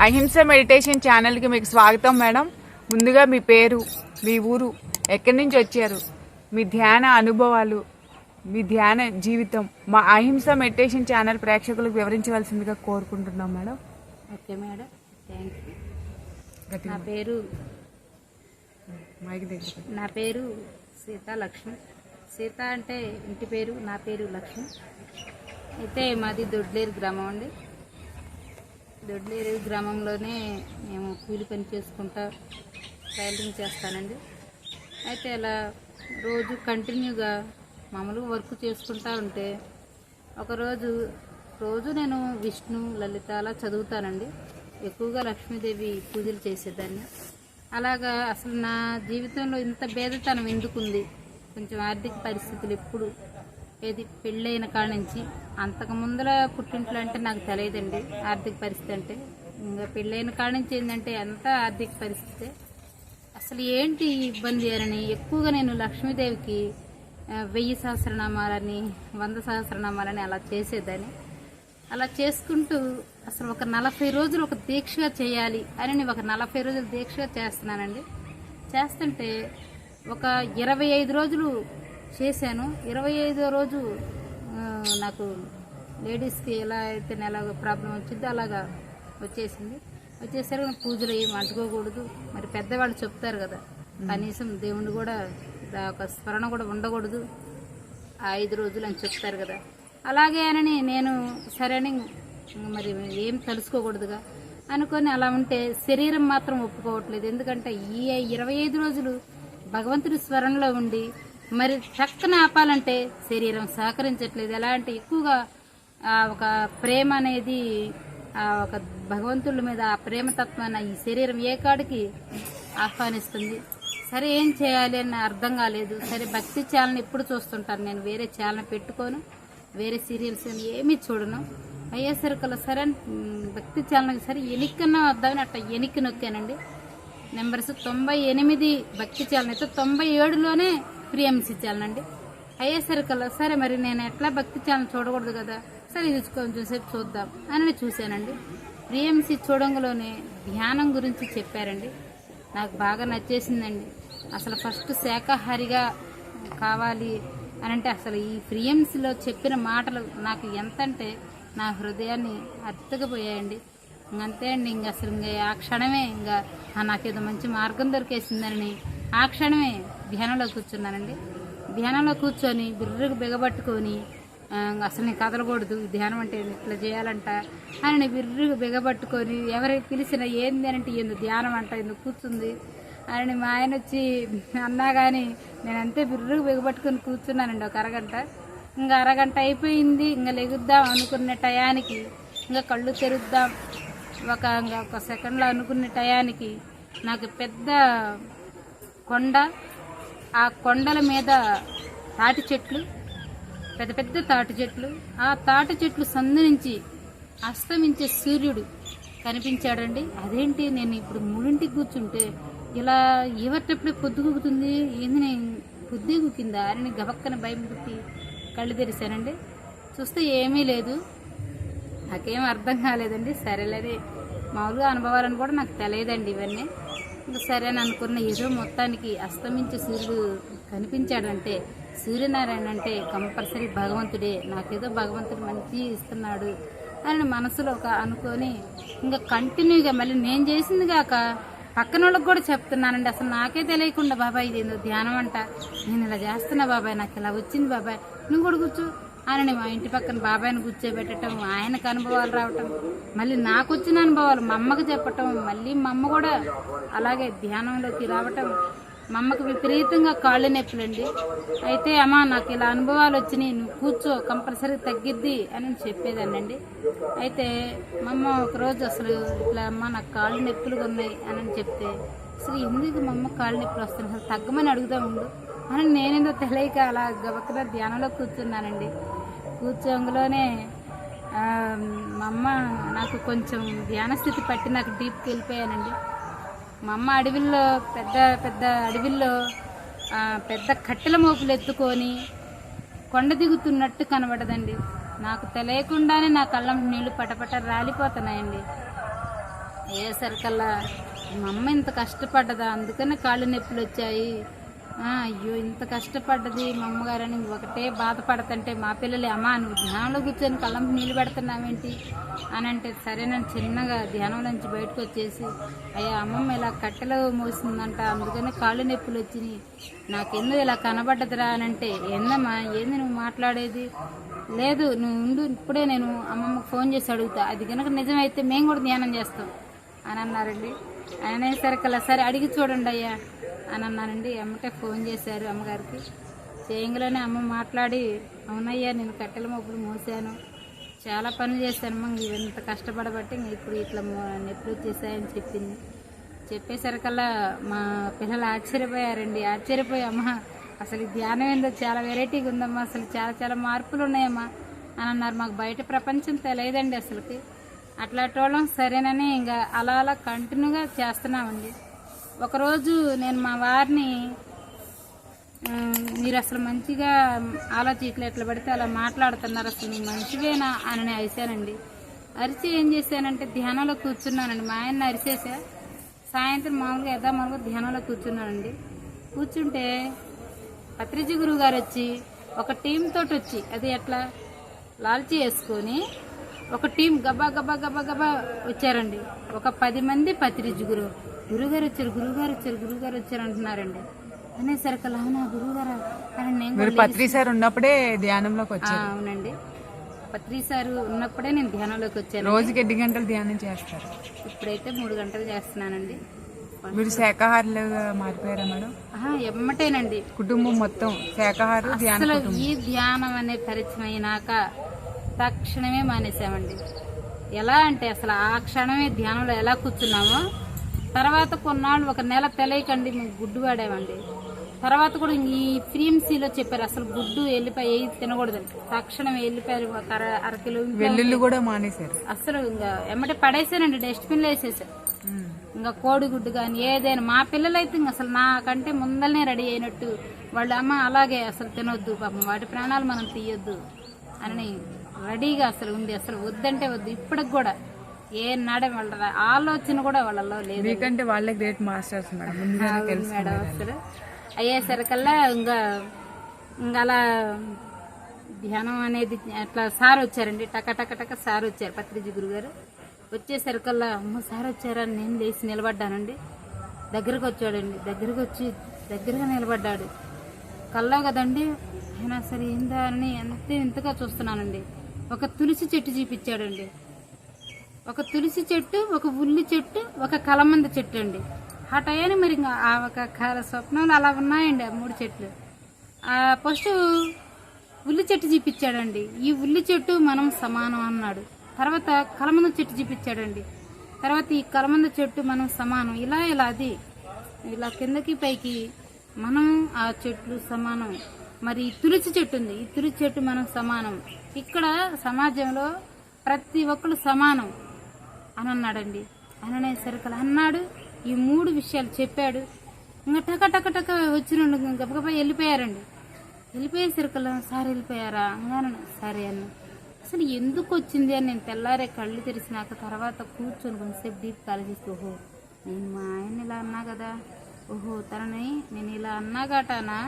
అహింస మెడిటేషన్ ఛానల్కి మీకు స్వాగతం మేడం. ముందుగా మీ పేరు, మీ ఊరు, ఎక్కడి నుంచి వచ్చారు, మీ ధ్యాన అనుభవాలు, మీ ధ్యాన జీవితం మా అహింస మెడిటేషన్ ఛానల్ ప్రేక్షకులకు వివరించవలసిందిగా కోరుకుంటున్నాం madam. Okay madam, thank you. నా పేరు సీతా లక్ష్మి. సీత అంటే ఇంటి పేరు, నా పేరు లక్ష్మి. అయితే మాది దొడ్లేరు గ్రామం అండి. దొడ్లేరు గ్రామంలోనే మేము కూలి పని చేసుకుంటా టైలరింగ్ చేస్తానండి. అయితే అలా రోజు కంటిన్యూగా మామూలుగా వర్క్ చేసుకుంటా ఉంటే రోజు నేను విష్ణు, లలిత అలా చదువుతానండి. ఎక్కువగా లక్ష్మీదేవి పూజలు చేసేదాన్ని. అలాగా అసలు నా జీవితంలో ఇంత భేదతనం ఎందుకుంది, కొంచెం ఆర్థిక పరిస్థితులు ఎప్పుడు ఏది పెళ్ళైన కాడ నుంచి, అంతకు ముందర పుట్టింట్లో అంటే నాకు తెలియదండి ఆర్థిక పరిస్థితి అంటే. ఇంకా పెళ్ళైన కాడ నుంచి ఏంటంటే అంత ఆర్థిక పరిస్థితి. అసలు ఏంటి ఇబ్బంది అని ఎక్కువగా నేను లక్ష్మీదేవికి 1000 సహస్రనామాలని 100 సహస్రనామాలని అలా చేసేదాన్ని. అలా చేసుకుంటూ అసలు ఒక 40 రోజులు ఒక దీక్షగా చేయాలి అని ఒక 40 రోజులు దీక్షగా చేస్తున్నానండి. చేస్తుంటే ఒక 25 రోజులు చేశాను. 25వ రోజు నాకు లేడీస్కి ఎలా అయితే నెల ప్రాబ్లం వచ్చిందో అలాగా వచ్చేసరికి పూజలు ఏమి అంటుకోకూడదు. మరి పెద్దవాళ్ళు చెప్తారు కదా, కనీసం దేవుణ్ణి కూడా ఒక స్మరణ కూడా ఉండకూడదు ఆ 5 రోజులు అని చెప్తారు కదా. అలాగే అని నేను సరే అని మరి ఏం తెలుసుకోకూడదుగా అనుకొని అలా ఉంటే శరీరం మాత్రం ఒప్పుకోవట్లేదు. ఎందుకంటే ఈ 25 రోజులు భగవంతుడి స్మరణలో ఉండి మరి చక్కన ఆపాలంటే శరీరం సహకరించట్లేదు. ఎలా అంటే ఎక్కువగా ఒక ప్రేమ అనేది ఒక భగవంతుడి మీద ఆ ప్రేమతత్వాన్ని ఈ శరీరం ఏ కాడికి ఆహ్వానిస్తుంది. సరే ఏం చేయాలి అని అర్థం కాలేదు. సరే భక్తి ఛానల్ ఎప్పుడు చూస్తుంటాను నేను, వేరే ఛానల్ పెట్టుకోను, వేరే సీరియల్స్ ఏమీ చూడను. అయ్యేసరికల్లా సరే భక్తి ఛానల్కి సరే ఎనిక్కన్నా వద్దామని అట్లా ఎనిక్కి నొక్కానండి. నెంబర్స్ 98 భక్తి ఛానల్ అయితే 97లోనే ప్రియంసి ఛానల్ అండి. అయ్యేసరికల్లా సరే మరి నేను ఎట్లా భక్తి ఛానల్ చూడకూడదు కదా, సరే ఇది కొంచెం సేపు చూద్దాం అని చూశానండి. ప్రియంసి చూడంలోనే ధ్యానం గురించి చెప్పారండి. నాకు బాగా నచ్చేసిందండి. అసలు ఫస్ట్ శాకాహారిగా కావాలి అని అంటే అసలు ఈ ప్రియంసిలో చెప్పిన మాటలు నాకు ఎంత అంటే నా హృదయాన్ని అర్థకపోయాయండి. అంతే అండి, ఇంక అసలు ఇంకా ఆ క్షణమే ఇంకా నాకేదో మంచి మార్గం దొరికేసిందని ఆ క్షణమే ధ్యానంలో కూర్చున్నానండి. ధ్యానంలో కూర్చొని బిర్రకు బిగబట్టుకొని అసలు నేను కదలకూడదు, ధ్యానం అంటే ఇట్లా చేయాలంట అని బిర్రకు బిగబట్టుకొని ఎవరికి పిలిచినా ఏంది అంటే ఎందుకు ధ్యానం అంట ఎందుకు కూర్చుంది అని మా ఆయన వచ్చి అన్నా కానీ నేను అంతే బిర్రకు బిగబట్టుకొని కూర్చున్నానండి ఒక అరగంట. ఇంకా అరగంట అయిపోయింది. ఇంకా లెగుద్దాం అనుకునే టయానికి, ఇంకా కళ్ళు తెరుద్దాం ఒక సెకండ్లో అనుకునే టయానికి నాకు పెద్ద కొండ, ఆ కొండల మీద తాటి చెట్లు, పెద్ద పెద్ద తాటి చెట్లు, ఆ తాటి చెట్లు సందు నుంచి అస్తమించే సూర్యుడు కనిపించాడండి. అదేంటి నేను ఇప్పుడు 3ంటికి కూర్చుంటే ఇలా ఎవరిటప్పుడే పొద్దుగుతుంది, ఏంది నేను పొద్దుగుకిందా అని గబక్కన భయం పుట్టి కళ్ళు తెరిశానండి. చూస్తే ఏమీ లేదు, నాకేం అర్థం కాలేదండి. సరేలేదే మామూలుగా అనుభవాలను కూడా నాకు తెలియదండి ఇవన్నీ. ఇంకా సరే అని అనుకున్న ఏదో మొత్తానికి అస్తమించే సూర్యుడు కనిపించాడంటే సూర్యనారాయణ అంటే కంపల్సరీ భగవంతుడే, నాకేదో భగవంతుడు మంచి ఇస్తున్నాడు అని మనసులో ఒక అనుకొని ఇంకా కంటిన్యూగా మళ్ళీ నేను చేసింది కాక పక్కన వాళ్ళకి కూడా చెప్తున్నానండి. అసలు నాకే తెలియకుండా బాబాయ్ ఇది ఏందో ధ్యానం అంట, నేను ఇలా చేస్తున్నా బాబాయ్, నాకు ఇలా వచ్చింది బాబాయ్, నువ్వు కూడా కూర్చో అని మా ఇంటి పక్కన బాబాయ్ని కూర్చోబెట్టడం, ఆయనకు అనుభవాలు రావటం, మళ్ళీ నాకు వచ్చిన అనుభవాలు మా అమ్మకు చెప్పటం, మళ్ళీ మా అమ్మ కూడా అలాగే ధ్యానంలోకి రావటం. మా అమ్మకు విపరీతంగా కాళ్ళు నొప్పులండి. అయితే అమ్మ నాకు ఇలా అనుభవాలు వచ్చినాయి, నువ్వు కూర్చో కంపల్సరీ తగ్గిద్ది అని చెప్పేదానండి. అయితే మా అమ్మ ఒకరోజు అసలు ఇట్లా అమ్మ నాకు కాళ్ళు నొప్పులుగా ఉన్నాయి అని చెప్తే అసలు ఎందుకు మా అమ్మ కాళ్ళు నొప్పులు వస్తున్నాయి, అసలు తగ్గమని అడుగుతా ఉండు అని నేనేందో తెలియక అలా గబక్కన ధ్యానంలో కూర్చున్నానండి. కూర్చోంగలోనే మా అమ్మ నాకు కొంచెం ధ్యాన స్థితి పట్టి నాకు డీప్కి వెళ్ళిపోయానండి. మా అమ్మ అడవిల్లో పెద్ద అడవిల్లో పెద్ద కట్టెల మోపులు ఎత్తుకొని కొండ దిగుతున్నట్టు కనబడదండి. నాకు తెలియకుండానే నా కళ్ళం నీళ్లు పటపట రాలిపోతున్నాయండి. అయ్యేసరికల్లా మా అమ్మ ఇంత కష్టపడ్డదా, అందుకని కాళ్ళు నొప్పులు వచ్చాయి. అయ్యో ఇంత కష్టపడ్డది మా అమ్మగారని ఒకటే బాధపడతంటే మా పిల్లలు అమ్మ నువ్వు ధ్యానంలో కూర్చొని కళ్ళంపు నీళ్ళు పెడుతున్నావేంటి అని అంటే, సరే నన్ను చిన్నగా ధ్యానం నుంచి బయటకు వచ్చేసి అయ్యా అమ్మమ్మ ఇలా కట్టెలో మోసిందంట, అందుకని కాళ్ళు నొప్పులు వచ్చినాయి, నాకెందుకు ఇలా కనబడ్డదిరా అని అంటే, ఏందమ్మా ఏంది నువ్వు మాట్లాడేది, లేదు నువ్వు ఉండు ఇప్పుడే నేను అమ్మమ్మకు ఫోన్ చేసి అడుగుతా, అది కనుక నిజమైతే మేము కూడా ధ్యానం చేస్తాం అని అన్నారండి. అనేసరికల్లా సరే అడిగి చూడండి అయ్యా అని అన్నానండి. అమ్మకే ఫోన్ చేశారు అమ్మగారికి. చేయంగానే అమ్మ మాట్లాడి, అవునయ్యా నేను కట్టెల మొప్పులు మోసాను, చాలా పనులు చేశానమ్మా, ఇంత కష్టపడబట్టి ఇప్పుడు ఇట్లా నొప్పులు వచ్చేసాయని చెప్పింది. చెప్పేసరికల్లా మా పిల్లలు ఆశ్చర్యపోయారండి. ఆశ్చర్యపోయి అమ్మ అసలు ఈ ధ్యానం ఏందో చాలా వెరైటీగా ఉందమ్మా, అసలు చాలా చాలా మార్పులు ఉన్నాయమ్మా అని అన్నారు. మాకు బయట ప్రపంచం తెలియదండి అసలుకి. అట్లాంటోళ్ళం సరేనని ఇంకా అలా అలా కంటిన్యూగా చేస్తున్నామండి. ఒకరోజు నేను మా వారిని మీరు అసలు మంచిగా ఆలోచించలే, ఎట్లా పడితే అలా మాట్లాడుతున్నారు, అసలు మీరు మంచివేనా అని అరిశానండి. అరిచి ఏం చేశానంటే ధ్యానంలో కూర్చున్నానండి. మా ఆయన్ని అరిసేసా. సాయంత్రం మామూలుగా యథామామూలుగా ధ్యానంలో కూర్చున్నానండి. కూర్చుంటే పత్రిజీ గురువు గారు వచ్చి ఒక టీం తోటి వచ్చి, అది ఎట్లా లాల్చీ వేసుకొని ఒక టీం గబా గబా గబా గబా వచ్చారండి. ఒక 10 మంది పత్రిజీ గురువుగారు వచ్చారు, గురువుగారు వచ్చారు, గురువుగారు వచ్చారు అంటున్నారండి. అనేసరికి అవునా గురువుగారు అని నేను పత్రి సార్ ఉన్నప్పుడే ధ్యానంలోకి వచ్చాను. అవునండి, పత్రి సార్ ఉన్నప్పుడే నేను ధ్యానంలోకి వచ్చాను. రోజుకి 8 గంటలు ధ్యానం చేస్తారు. ఇప్పుడైతే 3 గంటలు చేస్తున్నానండి. మీరు శాకాహారులుగా మారిపోయారా మేడం? ఎమ్మటేనండి, కుటుంబం మొత్తం శాకాహారం. అసలు ఈ ధ్యానం అనే పరిచయం అయినాక తక్షణమే మానేసామండి. ఎలా అంటే అసలు ఆ క్షణమే ధ్యానంలో ఎలా కూర్చున్నామో, తర్వాత కొన్నాళ్ళు ఒక నెల తెలియకండి మేము గుడ్డు వాడామండి. తర్వాత కూడా ఈ ఫ్రీఎంసీలో చెప్పారు అసలు గుడ్డు ఎల్లిపాయ తినకూడదండి. తక్షణం ఎల్లిపాయలు ఒక అరకిలో వెల్లుల్లి కూడా మానేశారు. అసలు ఇంకా ఎమ్మటే పడేసానండి, డస్ట్బిన్లో వేసేసారు. ఇంకా కోడిగుడ్డు కానీ ఏదైనా మా పిల్లలైతే ఇంకా అసలు నాకంటే ముందరనే రెడీ అయినట్టు వాళ్ళు అమ్మ అలాగే అసలు తినొద్దు పాపం, వాటి ప్రాణాలు మనం తీయొద్దు అని రెడీగా అసలు ఉంది. అసలు వద్దంటే వద్దు. ఇప్పటికి కూడా ఏ నాడే వాళ్ళ ఆలోచన కూడా వాళ్ళలో లేదు. ఎందుకంటే వాళ్ళే గ్రేట్ మాస్టర్స్ మేడం. అసలు అయ్యేసరికల్లా ఇంకా అలా ధ్యానం అనేది అట్లా సార్ వచ్చారండి. టక టక టక సార్ వచ్చారు, పత్రిజీ గురుగారు. వచ్చేసరికల్లా అమ్మ సార్ వచ్చారని నేను లేచి నిలబడ్డానండి. దగ్గరకు వచ్చాడండి, దగ్గరకు వచ్చి దగ్గరగా నిలబడ్డాడు. కల్లా కదండి అయినా సరే ఏందా అని ఇంతగా చూస్తున్నానండి. ఒక తులసి చెట్టు చూపించాడండి. ఒక తులసి చెట్టు, ఒక ఉల్లి చెట్టు, ఒక కలమంద చెట్టు అండి. ఆ టయాన్ని మరి ఇంకా ఆ ఒక స్వప్నంలో అలా ఉన్నాయండి ఆ 3 చెట్లు. ఫస్ట్ ఉల్లి చెట్టు చూపించాడండి. ఈ ఉల్లి చెట్టు మనం సమానం అన్నాడు. తర్వాత కలమంద చెట్టు చూపించాడండి. తర్వాత ఈ కలమంద చెట్టు మనం సమానం, ఇలా ఇలా అది ఇలా కిందకి పైకి మనం ఆ చెట్లు సమానం. మరి ఈ తులసి చెట్టు ఉంది, ఈ తులసి చెట్టు మనం సమానం. ఇక్కడ సమాజంలో ప్రతి ఒక్కరు సమానం అని అన్నాడండి. అనేసరికి అన్నాడు, ఈ 3 విషయాలు చెప్పాడు. ఇంకా టక టక టక వచ్చిన గబగబా వెళ్ళిపోయారండి. వెళ్ళిపోయేసరికల్లా సార్ వెళ్ళిపోయారా అన్నాను. సరే అన్న. అసలు ఎందుకు వచ్చింది అని నేను తెల్లారే కళ్ళు తెరిచినాక తర్వాత కూర్చొని కొంతసేపు డీప్ ఆలోచిస్తూ, ఓహో నేను మా ఆయన్ని ఇలా అన్నా కదా, ఓహో తనని నేను ఇలా అన్నాగటానా,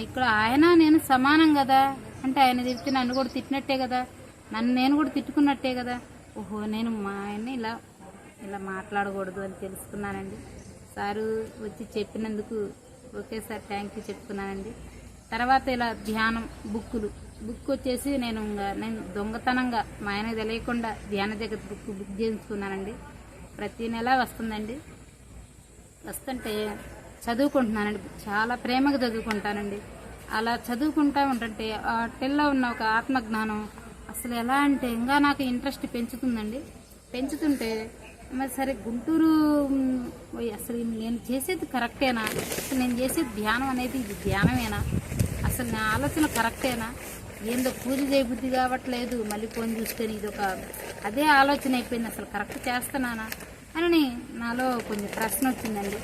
ఇక్కడ ఆయన నేను సమానం కదా, అంటే ఆయన తిరిగితే నన్ను కూడా తిట్టినట్టే కదా, నన్ను నేను కూడా తిట్టుకున్నట్టే కదా, ఓహో నేను మా ఆయన్ని ఇలా ఇలా మాట్లాడకూడదు అని తెలుసుకున్నానండి. సారు వచ్చి చెప్పినందుకు ఓకే సార్ థ్యాంక్ యూ చెప్తున్నానండి. తర్వాత ఇలా ధ్యానం బుక్ వచ్చేసి నేను దొంగతనంగా మా ఆయనకు తెలియకుండా ధ్యాన జగత్ బుక్ చేసుకున్నానండి. ప్రతి నెల వస్తుందండి. వస్తుంటే చదువుకుంటున్నానండి. చాలా ప్రేమగా చదువుకుంటానండి. అలా చదువుకుంటా ఉంటుంటే వాటిల్లో ఉన్న ఒక ఆత్మజ్ఞానం అసలు ఎలా అంటే ఇంకా నాకు ఇంట్రెస్ట్ పెంచుతుందండి. పెంచుతుంటే మరి సరే గుంటూరు అసలు నేను చేసేది కరెక్టేనా, అసలు నేను చేసేది ధ్యానం అనేది ఇది ధ్యానమేనా, అసలు నా ఆలోచన కరెక్టేనా, ఏందో పూజ చేయబుద్ధి కావట్లేదు, మళ్ళీ ఫోన్ చూసుకొని ఇది ఒక అదే ఆలోచన అయిపోయింది, అసలు కరెక్ట్ చేస్తున్నానా అని నాలో కొంచెం ప్రశ్న వచ్చిందండి.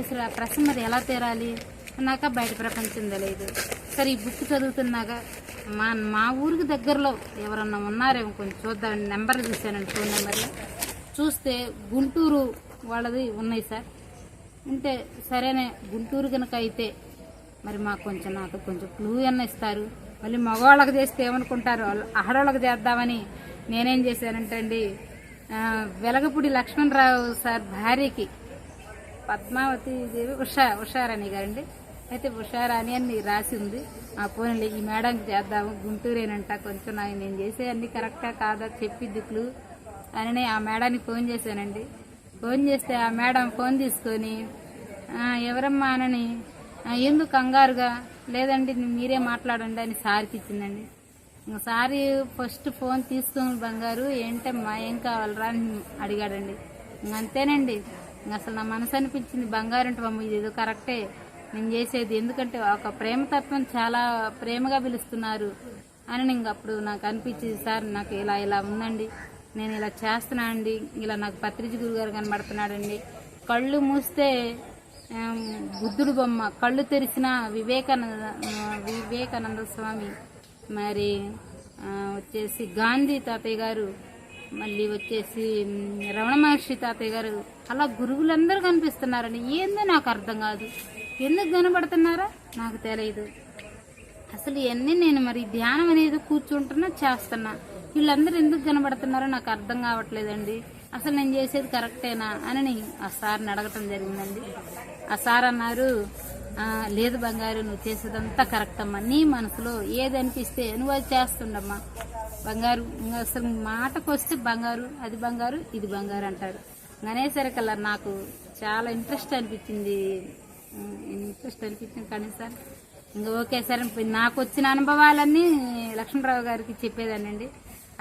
అసలు ఆ ప్రశ్న మరి ఎలా తీరాలి అన్నాక బయట ప్రపంచం తెలియదు. సరే ఈ బుక్ చదువుతున్నాక మా ఊరికి దగ్గరలో ఎవరన్నా ఉన్నారేమో కొంచెం చూద్దామని నెంబర్లు చూశానండి, ఫోన్ నెంబర్లు. చూస్తే గుంటూరు వాళ్ళది ఉన్నాయి సార్. ఉంటే సరేనే గుంటూరు కనుక అయితే మరి మాకు కొంచెం నాకు కొంచెం క్లూ అన్న ఇస్తారు. మళ్ళీ మగవాళ్ళకి చేస్తే ఏమనుకుంటారు, ఆడవాళ్ళకి చేద్దామని నేనేం చేశానంటే అండి, వెలగపూడి లక్ష్మణరావు సార్ భార్యకి పద్మావతి దేవి ఉషారాణి గారండి, అయితే ఉషారాణి అని రాసి ఉంది. ఆ పోనీ ఈ మేడంకి చేద్దాము, గుంటూరేనంట, కొంచెం నేను చేసే అన్ని కరెక్టా కాదా చెప్పిద్ది క్లూ అని ఆ మేడానికి ఫోన్ చేశానండి. ఫోన్ చేస్తే ఆ మేడం ఫోన్ తీసుకొని ఎవరమ్మా అనని, ఎందుకు కంగారుగా, లేదండి మీరే మాట్లాడండి అని సార్కి ఇచ్చిందండి. సారీ ఫస్ట్ ఫోన్ తీసుకుని బంగారు ఏంటమ్మా ఏం కావాలరా అని అడిగాడండి. అంతేనండి, అసలు నా మనసు అనిపించింది, బంగారు అంటే మమ్మ ఇది ఏదో కరెక్టే నేను చేసేది, ఎందుకంటే ఒక ప్రేమతత్వం చాలా ప్రేమగా పిలుస్తున్నారు అని అప్పుడు నాకు అనిపించింది. సార్ నాకు ఇలా ఉందండి, నేను ఇలా చేస్తున్నా అండి, ఇలా నాకు పత్రిజ గురుగారు కనబడుతున్నాడండి, కళ్ళు మూస్తే బుద్ధుడు బొమ్మ, కళ్ళు తెరిచిన వివేకానంద స్వామి, మరి వచ్చేసి గాంధీ తాతయ్య గారు, మళ్ళీ వచ్చేసి రమణ మహర్షి తాతయ్య గారు, అలా గురువులందరూ కనిపిస్తున్నారండి. ఏందో నాకు అర్థం కాదు, ఎందుకు కనబడుతున్నారా నాకు తెలియదు. అసలు ఇవన్నీ నేను మరి ధ్యానం అనేది కూర్చుంటున్నా చేస్తున్నా, వీళ్ళందరూ ఎందుకు కనబడుతున్నారో నాకు అర్థం కావట్లేదండి, అసలు నేను చేసేది కరెక్టేనా అని ఆ సార్ని అడగటం జరిగిందండి. ఆ సార్ అన్నారు, లేదు బంగారు నువ్వు చేసేదంతా కరెక్ట్ అమ్మా, నీ మనసులో ఏది అనిపిస్తే నువ్వు అది చేస్తుండమ్మా బంగారు, అసలు మాటకు వస్తే బంగారు, అది బంగారు ఇది బంగారు అంటారు. అనేసరికల్లా నాకు చాలా ఇంట్రెస్ట్ అనిపించింది కానీ సార్ ఇంకా ఓకే సార్, నాకు వచ్చిన అనుభవాలన్నీ లక్ష్మణరావు గారికి చెప్పేదానండి.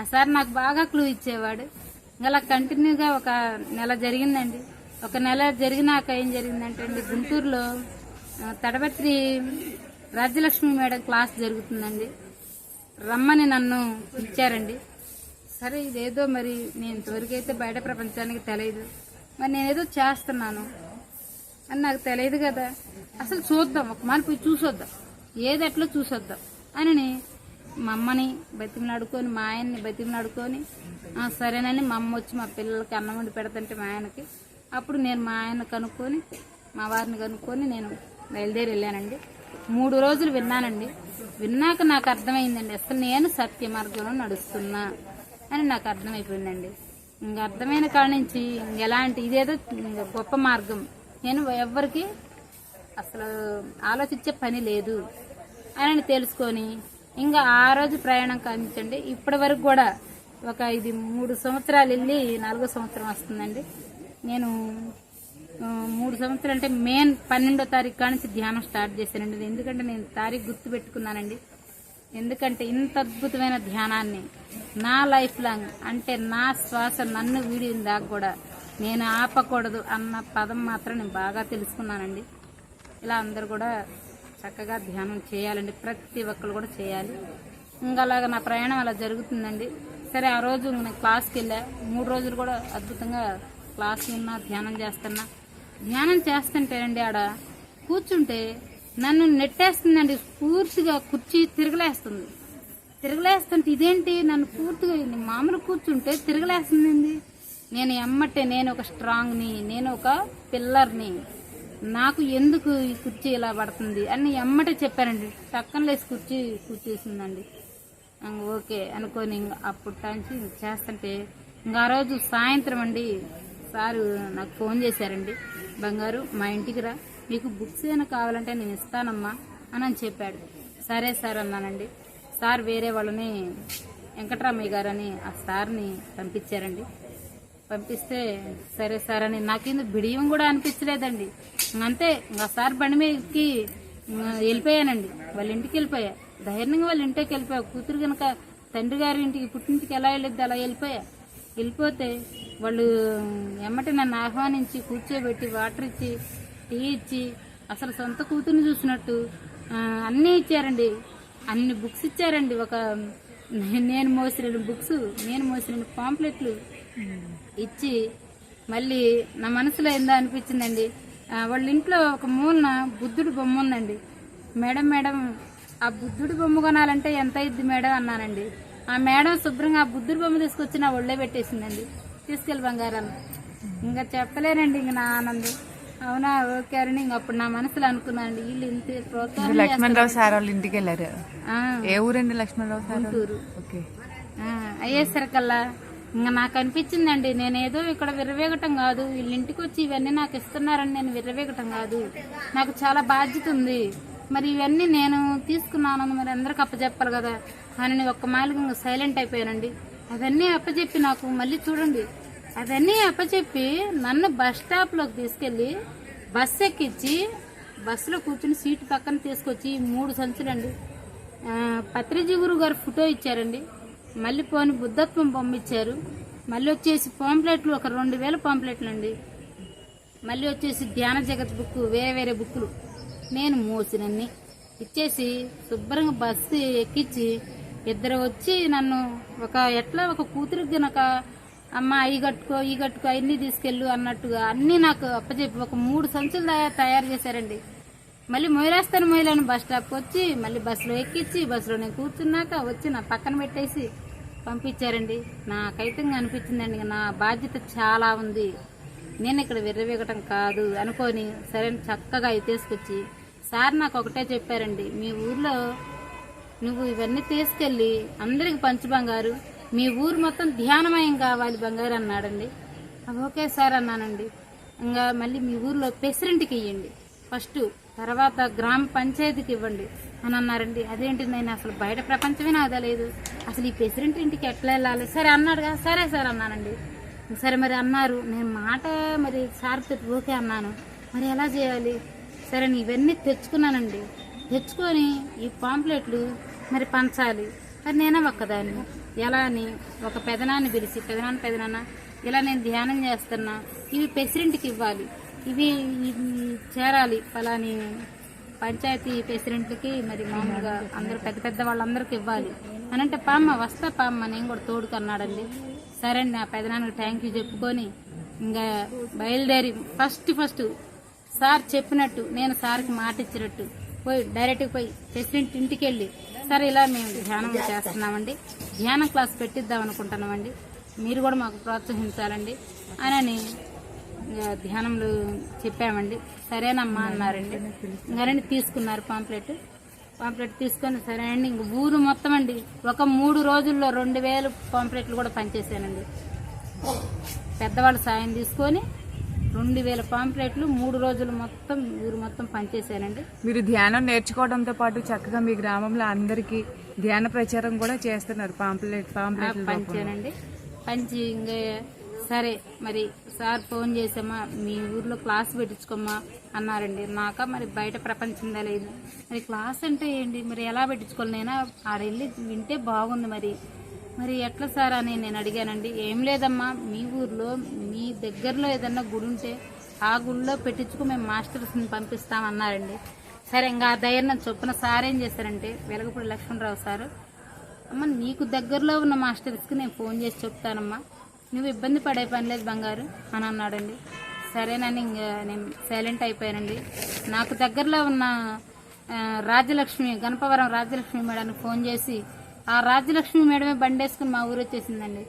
ఆ సార్ నాకు బాగా క్లూ ఇచ్చేవాడు. ఇంకా అలా కంటిన్యూగా ఒక నెల జరిగిందండి. ఒక నెల జరిగినాక ఏం జరిగిందంటే అండి, గుంటూరులో తడబెట్టి రాజ్యలక్ష్మి మేడం క్లాస్ జరుగుతుందండి, రమ్మని నన్ను పిలిచారండి. సరే ఇదేదో మరి నేను ఇంతవరకు అయితే బయట ప్రపంచానికి తెలియదు, మరి నేనేదో చేస్తున్నాను అని నాకు తెలియదు కదా, అసలు చూద్దాం ఒక మాట పోయి చూసొద్దాం, ఏది ఎట్లా చూసొద్దాం అని మా అమ్మని బతిమలాడుకొని మా ఆయన్ని బతిమలాడుకొని సరేనని మా అమ్మ వచ్చి మా పిల్లలకి అన్నం వండి పెడతంటే మా ఆయనకి, అప్పుడు నేను మా ఆయన కనుక్కొని మా వారిని కనుక్కొని నేను బయలుదేరి వెళ్ళానండి. 3 రోజులు విన్నానండి. విన్నాక నాకు అర్థమైందండి, అసలు నేను సత్య మార్గంలో నడుస్తున్నా అని నాకు అర్థమైపోయిందండి. ఇంక అర్థమైన కాడ నుంచి ఎలాంటి ఇదేదో గొప్ప మార్గం, నేను ఎవ్వరికి అసలు ఆలోచించే పని లేదు అని తెలుసుకొని ఇంకా ఆ రోజు ప్రయాణం కానించండి ఇప్పటి వరకు కూడా ఇది 3 సంవత్సరాలు వెళ్ళి 4వ సంవత్సరం వస్తుందండి. నేను 3 సంవత్సరాలు అంటే మే 12వ తారీఖు కానించి ధ్యానం స్టార్ట్ చేశానండి. ఎందుకంటే నేను తారీఖు గుర్తు పెట్టుకున్నానండి. ఎందుకంటే ఇంత అద్భుతమైన ధ్యానాన్ని నా లైఫ్ లాంగ్, అంటే నా శ్వాస నన్ను వీడిన దాకా కూడా నేను ఆపకూడదు అన్న పదం మాత్రం నేను బాగా తెలుసుకున్నానండి. ఇలా అందరూ కూడా చక్కగా ధ్యానం చేయాలండి, ప్రతి ఒక్కరు కూడా చేయాలి. ఇంకా అలాగా నా ప్రయాణం అలా జరుగుతుందండి. సరే ఆ రోజు నేను క్లాస్కి వెళ్ళా, 3 రోజులు కూడా అద్భుతంగా క్లాస్ ఉన్నా ధ్యానం చేస్తున్నా. ధ్యానం చేస్తుంటేనండి ఆడ కూర్చుంటే నన్ను నెట్టేస్తుందండి, పూర్తిగా కుర్చీ తిరగలేస్తుంటే ఇదేంటి నన్ను పూర్తిగా మామూలు కూర్చుంటే తిరగలేస్తుందండి. నేను ఒక స్ట్రాంగ్ని, నేను ఒక పిల్లర్ని, నాకు ఎందుకు ఈ కుర్చీ ఇలా పడుతుంది అని ఎమ్మటే చెప్పానండి. టక్కన లేసి కూర్చేసిందండి. ఓకే అనుకొని అప్పుడు నుంచి చేస్తుంటే ఇంకా ఆ రోజు సాయంత్రం అండి సారు నాకు ఫోన్ చేశారండి, బంగారు మా ఇంటికి రా, మీకు బుక్స్ ఏమైనా కావాలంటే నేను ఇస్తానమ్మా అని చెప్పాడు. సరే సార్ అన్నానండి. సార్ వేరే వాళ్ళని వెంకటరామయ్య గారు అని ఆ సార్ని పంపించారండి. పంపిస్తే సరే సార్ అని నాకేందుకు బిడియం కూడా అనిపించలేదండి. అంతే ఇంకా సార్ బండి మీదకి వెళ్ళిపోయానండి, వాళ్ళ ఇంటికి వెళ్ళిపోయా. ధైర్యంగా వాళ్ళ ఇంటికి వెళ్ళిపోయా. కూతురు కనుక తండ్రి గారి ఇంటికి పుట్టింటికి ఎలా వెళ్ళిద్ది అలా వెళ్ళిపోతే వాళ్ళు ఎమ్మటి నన్ను ఆహ్వానించి కూర్చోబెట్టి వాటర్ ఇచ్చి టీ ఇచ్చి అసలు సొంత కూతుర్ని చూసినట్టు అన్నీ ఇచ్చారండి. అన్ని బుక్స్ ఇచ్చారండి. నేను మోసిన బుక్స్, నేను మోసిన పాంప్లెట్లు ఇచ్చి మళ్ళీ నా మనసులో ఏందో అనిపించిందండి. వాళ్ళ ఇంట్లో ఒక మూలన బుద్ధుడి బొమ్మ ఉందండి. మేడం ఆ బుద్ధుడి బొమ్మ కొనాలంటే ఎంత అయింది మేడం అన్నానండి. ఆ మేడం శుభ్రంగా ఆ బుద్ధుడి బొమ్మ తీసుకొచ్చి నా ఒళ్ళే పెట్టేసిందండి. తీసుకెళ్ళి బంగారం. ఇంకా చెప్పలేనండి ఇంక నా ఆనందం. అవునా ఓకే అని ఇంక అప్పుడు నా మనసులో అనుకున్నానండి వీళ్ళు ఇంత ప్రోత్సాహం లక్ష్మణరావు సార్ వాళ్ళ ఇంటికి వెళ్ళారు. ఆ, ఏ ఊరండి లక్ష్మణరావు సార్? గుంటూరు. ఓకే. అయ్యేసరికల్లా ఇంకా నాకు అనిపించిందండి నేనేదో ఇక్కడ విర్రవేగటం కాదు, వీళ్ళ ఇంటికి వచ్చి ఇవన్నీ నాకు ఇస్తున్నారని నేను విర్రవేగటం కాదు, నాకు చాలా బాధ్యత ఉంది, మరి ఇవన్నీ నేను తీసుకున్నాను మరి అందరికి అప్పచెప్పాలి కదా అని నేను ఒక్క మాలికి ఇంకా సైలెంట్ అయిపోయానండి. అవన్నీ అప్పచెప్పి నాకు మళ్ళీ చూడండి అవన్నీ అప్పచెప్పి నన్ను బస్ స్టాప్లోకి తీసుకెళ్ళి బస్సు ఎక్కించి బస్సులో కూర్చుని సీటు పక్కన తీసుకొచ్చి 3 సంచులండి పత్రిజీ గురువు గారు ఫోటో ఇచ్చారండి. మళ్ళీ పోని బుద్ధత్వం పంపించారు. మళ్ళీ వచ్చేసి పాంప్లెట్లు ఒక 2000 పాంప్లెట్లు అండి. మళ్ళీ వచ్చేసి ధ్యాన జగత్ బుక్ వేరే బుక్కులు నేను మోసినన్ని ఇచ్చేసి శుభ్రంగా బస్సు ఎక్కించి ఇద్దరు వచ్చి నన్ను ఒక కూతురికి గనక అమ్మ ఈ కట్టుకో అవన్నీ తీసుకెళ్ళు అన్నట్టుగా అన్నీ నాకు అప్పచెప్పి ఒక 3 సంచులు తయారు చేశారండి. మళ్ళీ మొయ్యలేను బస్ స్టాప్ వచ్చి మళ్ళీ బస్సులో ఎక్కించి బస్సులో నేను కూర్చున్నాక వచ్చి నా పక్కన పెట్టేసి పంపించారండి. నాకైతే అనిపించిందండి నా బాధ్యత చాలా ఉంది, నేను ఇక్కడ విర్రవీగటం కాదు అనుకొని సరే చక్కగా తీసుకొచ్చి సార్ నాకు ఒకటే చెప్పారండి, మీ ఊర్లో నువ్వు ఇవన్నీ తీసుకెళ్ళి అందరికి పంచు బంగారు, మీ ఊరు మొత్తం ధ్యానమయం కావాలి బంగారు అన్నాడండి. ఓకే సార్ అన్నానండి. ఇంకా మళ్ళీ మీ ఊర్లో పెసిరింటికి ఇవ్వండి ఫస్ట్, తర్వాత గ్రామ పంచాయతీకి ఇవ్వండి అని అన్నారండి. అదేంటి నేను అసలు బయట ప్రపంచమే నాకు తెలియదు, అసలు ఈ ప్రెసిడెంట్ ఇంటికి ఎట్లా వెళ్ళాలి సరే అన్నాడుగా, సరే సార్ అన్నానండి. సరే మరి అన్నారు, నేను మాట మరి సార్ ఓకే అన్నాను, మరి ఎలా చేయాలి సరే ఇవన్నీ తెచ్చుకున్నానండి. తెచ్చుకొని ఈ పాంప్లెట్లు మరి పంచాలి, మరి నేనే ఒక్కదాన్ని ఎలా అని ఒక పెదనాన్ని పిలిచి పెదనాన్న ఇలా నేను ధ్యానం చేస్తున్నా, ఇవి ప్రెసిడెంట్కి ఇవ్వాలి, ఇవి చేరాలి ఫలాని పంచాయతీ ప్రెసిడెంట్లకి మరి మామూలుగా అందరూ పెద్ద వాళ్ళందరికీ ఇవ్వాలి అని అంటే వస్తా పామ్మ నేను కూడా తోడుకన్నాడండి. సరే అండి నా పెదనాన్నకి థ్యాంక్ యూ చెప్పుకొని ఇంకా బయలుదేరి ఫస్ట్ సార్ చెప్పినట్టు నేను సార్కి మాట ఇచ్చినట్టు డైరెక్ట్గా పోయి ప్రెసిడెంట్ ఇంటికి వెళ్ళి సరే ఇలా మేము ధ్యానం చేస్తున్నామండి, ధ్యానం క్లాస్ పెట్టిద్దాం అనుకుంటున్నామండి, మీరు కూడా మాకు ప్రోత్సహించాలండి అని ధ్యానంలో చెప్పామండి. సరేనమ్మా అన్నారండి. ఇంకా తీసుకున్నారు పాంప్లెట్ తీసుకొని సరే అండి ఇంక ఊరు మొత్తం అండి ఒక 3 రోజుల్లో 2000 పాంప్లెట్లు కూడా పనిచేశానండి. పెద్దవాళ్ళ సాయం తీసుకొని 2000 పాంప్లెట్లు 3 రోజులు మొత్తం ఊరు మొత్తం పనిచేశానండి. మీరు ధ్యానం నేర్చుకోవడంతో పాటు చక్కగా మీ గ్రామంలో అందరికీ ధ్యాన ప్రచారం కూడా చేస్తున్నారు. పాంప్లెట్ పంచానండి. పంచి ఇంకా సరే మరి సార్ ఫోన్ చేసామా మీ ఊర్లో క్లాస్ పెట్టించుకోమ్మా అన్నారండి. మరి బయట ప్రపంచం తెలియదు, మరి క్లాస్ అంటే ఏంటి, మరి ఎలా పెట్టించుకోవాలి, నేను ఆడెళ్ళి వింటే బాగుంది, మరి ఎట్లా సార్ అని నేను అడిగానండి. ఏం లేదమ్మా మీ ఊర్లో మీ దగ్గరలో ఏదన్నా గుడి ఉంటే ఆ గుడిలో పెట్టించుకో, మేము మాస్టర్స్ని పంపిస్తామన్నారండి. సరే ఇంకా ఆ ధైర్యం చొప్పున సార్ ఏం చేశారంటే వెలగపూడి లక్ష్మణరావు సారు, అమ్మ నీకు దగ్గరలో ఉన్న మాస్టర్స్కి నేను ఫోన్ చేసి చెప్తానమ్మా, నువ్వు ఇబ్బంది పడే పని లేదు బంగారు అని అన్నాడండి. సరేనని ఇంకా నేను సైలెంట్ అయిపోయానండి. నాకు దగ్గరలో ఉన్న గణపవరం రాజ్యలక్ష్మి మేడానికి ఫోన్ చేసి ఆ రాజ్యలక్ష్మి మేడమే బండేసుకుని మా ఊరు వచ్చేసిందండి.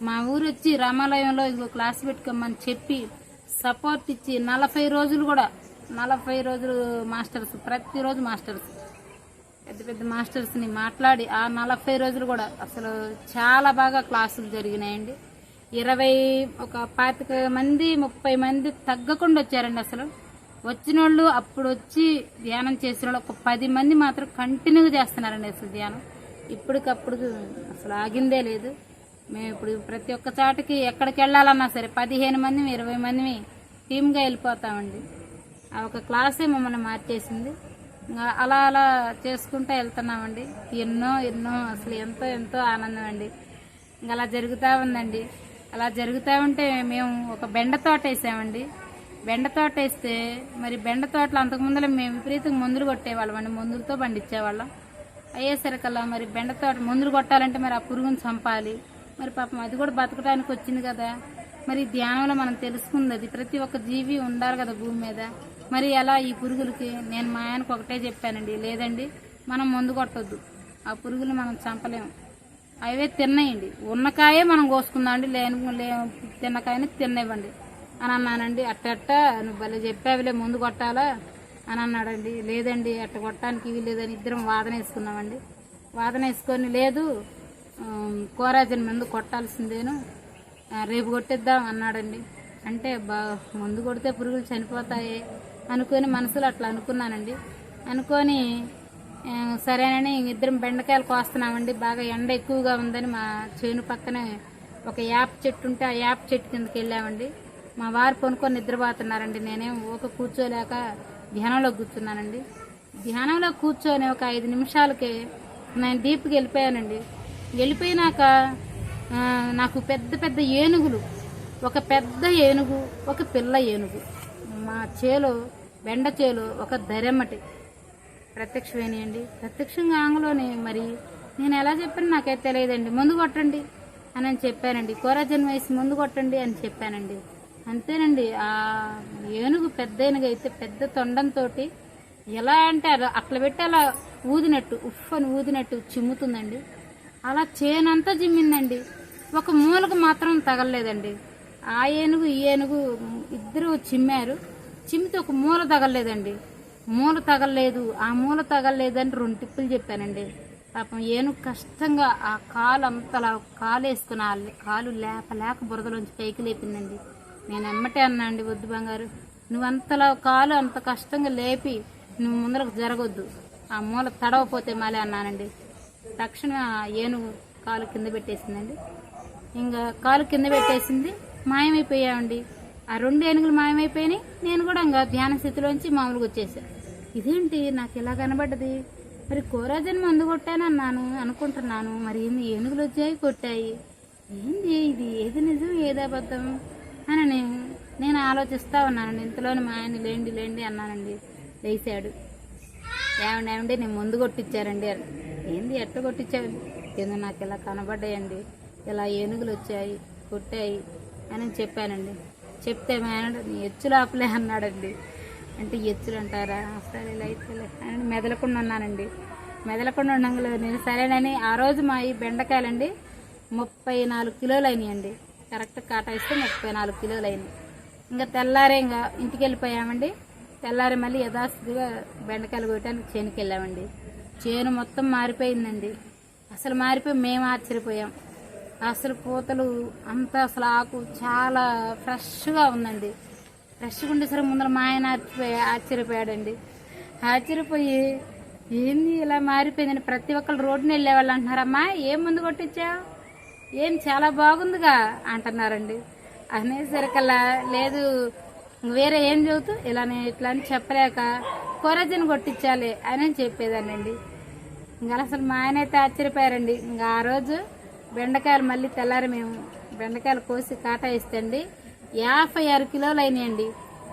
మా ఊరు వచ్చి రామాలయంలో ఇదిగో క్లాస్ పెట్టుకోమని చెప్పి సపోర్ట్ ఇచ్చి 40 రోజులు మాస్టర్స్ ప్రతిరోజు మాస్టర్స్ పెద్ద మాస్టర్స్ని మాట్లాడి ఆ 40 రోజులు కూడా అసలు చాలా బాగా క్లాసులు జరిగినాయండి. 25 మంది 30 మంది తగ్గకుండా వచ్చారండి. అసలు వచ్చిన వాళ్ళు అప్పుడు వచ్చి ధ్యానం చేసిన వాళ్ళు ఒక 10 మంది మాత్రం కంటిన్యూగా చేస్తున్నారండి. అసలు ధ్యానం ఇప్పటికప్పుడు అసలు ఆగిందే లేదు. మేము ఇప్పుడు ప్రతి ఒక్క చాటుకి ఎక్కడికి వెళ్ళాలన్నా సరే 15 మంది 20 మంది టీమ్గా వెళ్ళిపోతామండి. ఆ ఒక క్లాసే మమ్మల్ని మార్చేసింది. అలా చేసుకుంటూ వెళ్తున్నామండి. ఎన్నో అసలు ఎంతో ఆనందం అండి. ఇంకా అలా జరుగుతూ ఉందండి. అలా జరుగుతూ ఉంటే మేము ఒక బెండ తోట వేసామండి. బెండ తోట వేస్తే మరి బెండ తోటలో అంతకుముందులో మేము విపరీతంగా మందులు కొట్టేవాళ్ళం అండి, మందులతో పండించేవాళ్ళం. అయ్యేసరికల్లా మరి బెండ తోట మందులు కొట్టాలంటే మరి ఆ పురుగుని చంపాలి, మరి పాపం అది కూడా బతకడానికి వచ్చింది కదా. మరి ధ్యానంలో మనం తెలుసుకుంది అది ప్రతి ఒక్క జీవి ఉండాలి కదా భూమి మీద. మరి అలా ఈ పురుగులకి నేను మా ఆయనకు ఒకటే చెప్పానండి, లేదండి మనం మందు కొట్టొద్దు, ఆ పురుగులు మనం చంపలేము, అవే తిన్నాయండి. ఉన్నకాయే మనం కోసుకుందాం అండి, తిన్నకాయని తినేవ్వండి అని అన్నానండి. అట్ట నువ్వు భలే చెప్పావులే, ముందు కొట్టాలా అని అన్నాడండి. లేదండి అట్ట కొట్టడానికి వీల్లేదని ఇద్దరం వాదన వేసుకున్నామండి. వాదన వేసుకొని లేదు కోరాజన్ ముందు కొట్టాల్సిందేను, రేపు కొట్టిద్దాం అన్నాడండి. అంటే ముందు కొడితే పురుగులు చనిపోతాయి అనుకొని మనసులో అట్లా అనుకున్నానండి. అనుకొని సరేనని ఇద్దరం బెండకాయలు కోస్తున్నామండి. బాగా ఎండ ఎక్కువగా ఉందని మా చేను పక్కనే ఒక యాప్ చెట్టు ఉంటే ఆ యాప్ చెట్టు కిందకి వెళ్ళామండి. మా వారు కొనుక్కొని నిద్రపోతున్నారండి. నేనేం కూర్చోలేక ధ్యానంలో కూర్చున్నానండి. ధ్యానంలో కూర్చొని ఒక 5 నిమిషాలకే నేను డీప్కి వెళ్ళిపోయానండి. వెళ్ళిపోయినాక నాకు పెద్ద పెద్ద ఏనుగులు, ఒక పెద్ద ఏనుగు, ఒక పిల్ల ఏనుగు మా చేలో బెండ చేలో ఒక దరెమ్మటి ప్రత్యక్షమైనాయండి. ప్రత్యక్షంగా ఆంగ్లోనే మరి నేను ఎలా చెప్పాను నాకైతే తెలియదండి. ముందు కొట్టండి అని చెప్పానండి. కోరాజన్ వయసు ముందు కొట్టండి అని చెప్పానండి. అంతేనండి. ఆ ఏనుగు పెద్ద ఏనుగు అయితే పెద్ద తొండంతో ఎలా అంటే అట్లా పెట్టి అలా ఊదినట్టు ఉఫ్ అని ఊదినట్టు చిమ్ముతుందండి. అలా చేనంతా చిమ్మిందండి. ఒక మూలకు మాత్రం తగలలేదండి. ఆ ఏనుగు ఈ ఏనుగు ఇద్దరు చిమ్మారు. చిమ్మితే ఒక మూల తగలలేదండి. మూల తగలలేదు, ఆ మూల తగలలేదు అని 2 టిప్పులు చెప్పానండి. పాపం ఏనుగు కష్టంగా ఆ కాలు అంతలా కాలు వేసుకుని కాలు లేక బురదలోంచి పైకి లేపిందండి. నేను ఎమ్మటే అన్నా అండి, వద్దు బంగారు, నువ్వు అంతలా కాలు అంత కష్టంగా లేపి నువ్వు ముందరకు జరగొద్దు, ఆ మూల తడవపోతే మళ్ళీ అన్నానండి. తక్షణం ఆ ఏనుగు కాలు కింద పెట్టేసిందండి. ఇంకా కాలు కింద పెట్టేసింది, మాయమైపోయామండి. ఆ 2 ఏనుగులు మాయమైపోయినాయి. నేను కూడా ఇంకా ధ్యాన స్థితిలోంచి మామూలుగా వచ్చేసాను. ఇదేంటి నాకు ఇలా కనబడ్డది, మరి కోరాజన్ మందు కొట్టానన్నాను అనుకుంటున్నాను, మరి ఏంది ఏనుగులు వచ్చాయి కొట్టాయి, ఏంది ఇది, ఏది నిజం ఏది అబద్ధం అని నేను ఆలోచిస్తా ఉన్నానండి. ఇంతలోని మా ఆయన లేండి అన్నానండి. లేచాడు. ఏమండి నేను ముందు కొట్టించారండి అని. ఏంది ఎట్ట కొట్టించావు, ఏందో నాకు ఇలా కనబడ్డాయండి, ఇలా ఏనుగులు వచ్చాయి కొట్టాయి అని చెప్పానండి. చెప్తే మా ఆయన నీ ఎచ్చులు ఆపలే అన్నాడండి. అంటే ఎచ్చులు అంటారా, సరే అయితే అని మెదలకుండా ఉన్నానండి. మెదలకుండా ఉండగా నేను సరేనని ఆ రోజు మా ఈ బెండకాయలండి 34 కిలోలు అయినాయండి. కరెక్ట్ కాటా ఇస్తే 34 కిలోలు అయినాయి. ఇంకా తెల్లారే ఇంకా ఇంటికి వెళ్ళిపోయామండి. తెల్లారి మళ్ళీ యథాస్థితిగా బెండకాయలు కొట్టడానికి చేనుకి వెళ్ళామండి. చేను మొత్తం మారిపోయిందండి. అసలు మారిపోయి మేము ఆశ్చర్యపోయాం. అసలు పూతలు అంతా అసలు ఆకు చాలా ఫ్రెష్గా ఉందండి. ఫ్రెష్గా ఉండేసరికి ముందర మా ఆయన ఆశ్చర్యపోయాడండి. ఆశ్చర్యపోయి ఏంది ఇలా మారిపోయిందని ప్రతి ఒక్కరు రోడ్డుని వెళ్ళేవాళ్ళు అంటున్నారమ్మా, ఏం ముందు కొట్టించావు, ఏం చాలా బాగుందిగా అంటున్నారండి. అనేసరికల్లా లేదు వేరే ఏం చదువుతూ ఇట్లా అని చెప్పలేక కోరాజన్ కొట్టించాలి అని చెప్పేదానండి. ఇంకా అసలు మా ఆయన అయితే ఆశ్చర్యపోయారండి. ఇంకా ఆ రోజు బెండకాయలు మళ్ళీ తెల్లారి మేము బెండకాయలు కోసి కాటా ఇస్తండి 56 కిలోలు అయినాయండి.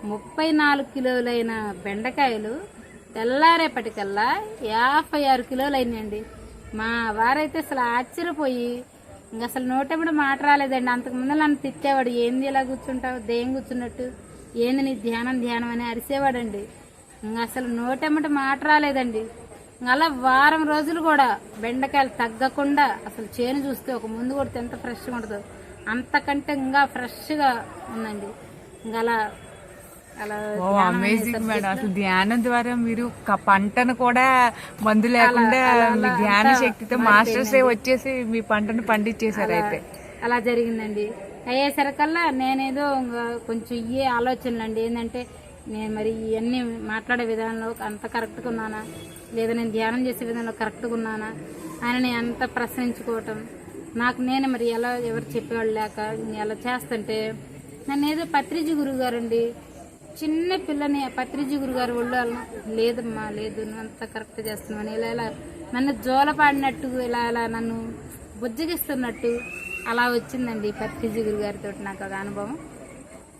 34 కిలోలైన బెండకాయలు తెల్లారేపటికల్లా 56 కిలోలు అయినాయండి. మా వారైతే అసలు ఆశ్చర్యపోయి ఇంక అసలు నోటెప్పుడు మాట రాలేదండి. అంతకుముందు నన్ను తిట్టేవాడు, ఏంది ఇలా కూర్చుంటావు దెయ్యం కూర్చున్నట్టు, ఏంది నీ ధ్యానం అని అరిసేవాడండి. ఇంక అసలు నోటెమ్మట మాట రాలేదండి. అలా వారం రోజులు కూడా బెండకాయలు తగ్గకుండా అసలు చేను చూస్తే ఒక ముందు కొడితే ఎంత ఫ్రెష్గా ఉంటుందో అంతకంటే ఇంకా ఫ్రెష్గా ఉందండి. ఇంకా అలా అమేజింగ్ మేడం. అసలు ధ్యానం ద్వారా మీరు పంటను కూడా మందు లేకుండా మీ ధ్యాన శక్తితో మాస్టర్సే వచ్చేసి మీ పంటను పండించేశారు. అయితే అలా జరిగిందండి. అయ్యేసరికల్లా నేనేదో కొంచెం ఇయ్యే ఆలోచనలు అండి. ఏంటంటే నేను మరి ఇవన్నీ మాట్లాడే విధానంలో అంత కరెక్ట్గా ఉన్నానా, లేదా నేను ధ్యానం చేసే విధానంలో కరెక్ట్గా ఉన్నానా అని నేను అంత ప్రశ్నించుకోవటం, నాకు నేను మరి ఎవరు చెప్పేవాళ్ళు లేక ఎలా చేస్తుంటే నన్ను ఏదో పత్రిజీ గురువు గారు అండి, చిన్న పిల్లని పత్రిజీ గురువు గారు ఒళ్ళు లేదమ్మా లేదు నువ్వు అంత కరెక్ట్ చేస్తున్నావు ఇలా నన్ను జోలపాడినట్టు ఇలా నన్ను బుజ్జగిస్తున్నట్టు అలా వచ్చిందండి పత్రిజీ గురువు గారితో నాకు ఒక అనుభవం.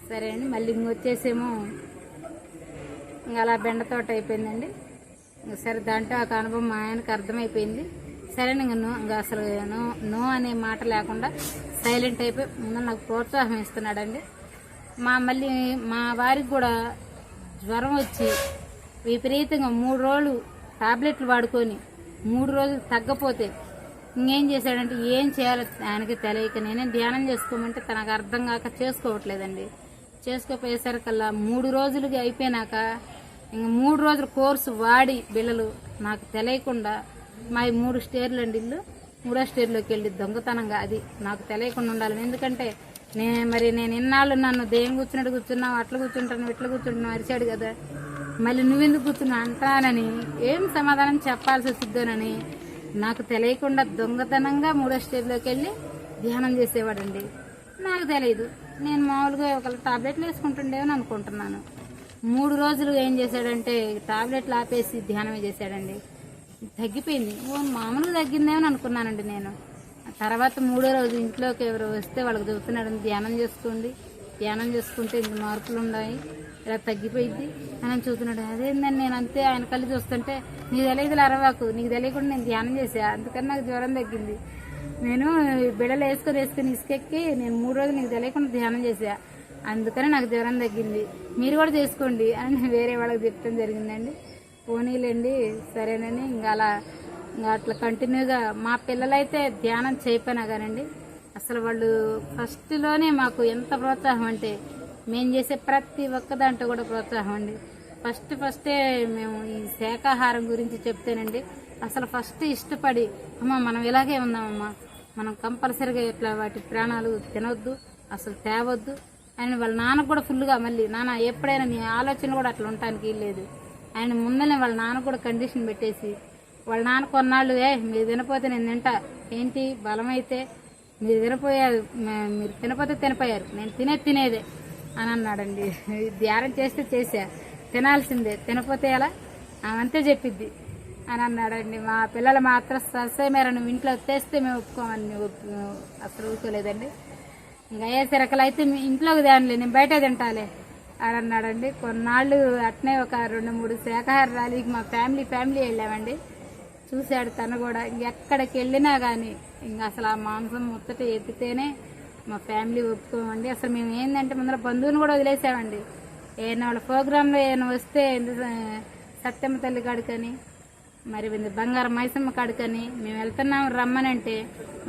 సరే అండి మళ్ళీ ఇంకొచ్చేసేమో ఇంకా అలా బెండ తోట అయిపోయిందండి. సరే దాంట్లో ఒక అనుభవం మా ఆయనకు అర్థమైపోయింది. సరే ఇంకా అసలు నో అనే మాట లేకుండా సైలెంట్ అయిపోయి ముందు నాకు ప్రోత్సాహం ఇస్తున్నాడండి. మళ్ళీ మా వారికి కూడా జ్వరం వచ్చి విపరీతంగా 3 రోజులు టాబ్లెట్లు వాడుకొని 3 రోజులు తగ్గపోతే ఇంకేం చేశాడంటే ఏం చేయాలో ఆయనకి తెలియక నేనే ధ్యానం చేసుకోమంటే తనకు అర్థం కాక చేసుకోవట్లేదండి. చేసుకోపోయేసరికల్లా 3 రోజులకి అయిపోయినాక ఇంక 3 రోజుల కోర్సు వాడి బిళ్ళలు నాకు తెలియకుండా మా 3 స్టేర్లు అండి ఇల్లు 3వ స్టేర్లోకి వెళ్ళి దొంగతనంగా అది నాకు తెలియకుండా ఉండాలి. ఎందుకంటే నేను ఇన్నాళ్ళు నన్ను దేం కూర్చున్నాడు కూర్చున్నావు అట్లా కూర్చుంటాను ఇట్లా కూర్చుంటున్నావు అరిచాడు కదా, మళ్ళీ నువ్వెందుకు కూర్చున్నావు అంటానని ఏం సమాధానం చెప్పాల్సి వస్తుందోనని నాకు తెలియకుండా దొంగతనంగా 3వ స్టేర్లోకి వెళ్ళి ధ్యానం చేసేవాడండి. నాకు తెలియదు, నేను మామూలుగా ఒక టాబ్లెట్లు వేసుకుంటుండేమని అనుకుంటున్నాను. 3 రోజులు ఏం చేశాడంటే టాబ్లెట్లు ఆపేసి ధ్యానమే చేశాడండి. తగ్గిపోయింది, మామూలుగా తగ్గిందేమని అనుకున్నానండి నేను. తర్వాత 3వ రోజు ఇంట్లోకి ఎవరు వస్తే వాళ్ళకి చెబుతున్నాడు ధ్యానం చేసుకోండి, ధ్యానం చేసుకుంటే ఇంత మార్పులు ఉన్నాయి, ఇలా తగ్గిపోయింది అని చూస్తున్నాడు. అదేందని నేను అంతే ఆయన కళ్ళు చూస్తుంటే నీకు తెలియదు అరవాకు, నీకు తెలియకుండా నేను ధ్యానం చేసా, అందుకని నాకు జ్వరం తగ్గింది. నేను బిడలు వేసుకొని ఇసుకెక్కి నేను 3 రోజులు నీకు తెలియకుండా ధ్యానం చేసా, అందుకని నాకు జ్వరం తగ్గింది, మీరు కూడా చేసుకోండి అని వేరే వాళ్ళకి చెప్పడం జరిగిందండి. పోనీలేండి సరేనని ఇంకా అట్లా కంటిన్యూగా మా పిల్లలైతే ధ్యానం చేయపోయినా కానండి అసలు వాళ్ళు ఫస్ట్లోనే మాకు ఎంత ప్రోత్సాహం అంటే మేము చేసే ప్రతి ఒక్క దాంట్లో కూడా ప్రోత్సాహం అండి. ఫస్టే మేము ఈ శాకాహారం గురించి చెప్తేనండి అసలు ఫస్ట్ ఇష్టపడి అమ్మ మనం ఇలాగే ఉందామమ్మా, మనం కంపల్సరిగా ఇట్లా వాటి ప్రాణాలు తినొద్దు అసలు తేవద్దు అని వాళ్ళ నాన్నకు కూడా ఫుల్గా మళ్ళీ నాన్న ఎప్పుడైనా నీ ఆలోచన కూడా అట్లా ఉండటానికి లేదు ఆయన ముందనే వాళ్ళ నాన్న కూడా కండిషన్ పెట్టేసి వాళ్ళ నాన్న కొన్నాళ్ళు మీరు తినపోతే నేను తింటా, ఏంటి బలమైతే మీరు తినపోతే తినపోయారు, నేను తినేదే అని అన్నాడండి. ధ్యానం చేస్తే చేసా, తినాల్సిందే, తినపోతే ఎలా ఆమంతే చెప్పిద్ది అని అన్నాడండి. మా పిల్లలు మాత్రం సరసమేర నువ్వు ఇంట్లో తెస్తే మేము ఒప్పుకోమని అసలు ఊరుకోలేదండి. ఇంకా అయ్యే రకాలు అయితే ఇంట్లోకి తేనలే, నేను బయట తింటాలే అని అన్నాడండి. కొన్నాళ్ళు అట్నే ఒక 2-3 శాకాహార ర్యాలీకి మా ఫ్యామిలీ వెళ్ళామండి. చూశాడు తను కూడా. ఇంకెక్కడికి వెళ్ళినా కానీ ఇంకా అసలు ఆ మాంసం ముచ్చట ఎత్తితేనే మా ఫ్యామిలీ ఒప్పుకోమండి. అసలు మేము ఏంటంటే ముందర బంధువుని కూడా వదిలేసామండి. ఏమైనా వాళ్ళ ప్రోగ్రాంలో ఏమైనా వస్తే సత్యమ్మ తల్లి కాడికని మరి బంగారం మైసమ్మ కాడికని మేము వెళ్తున్నాము రమ్మనంటే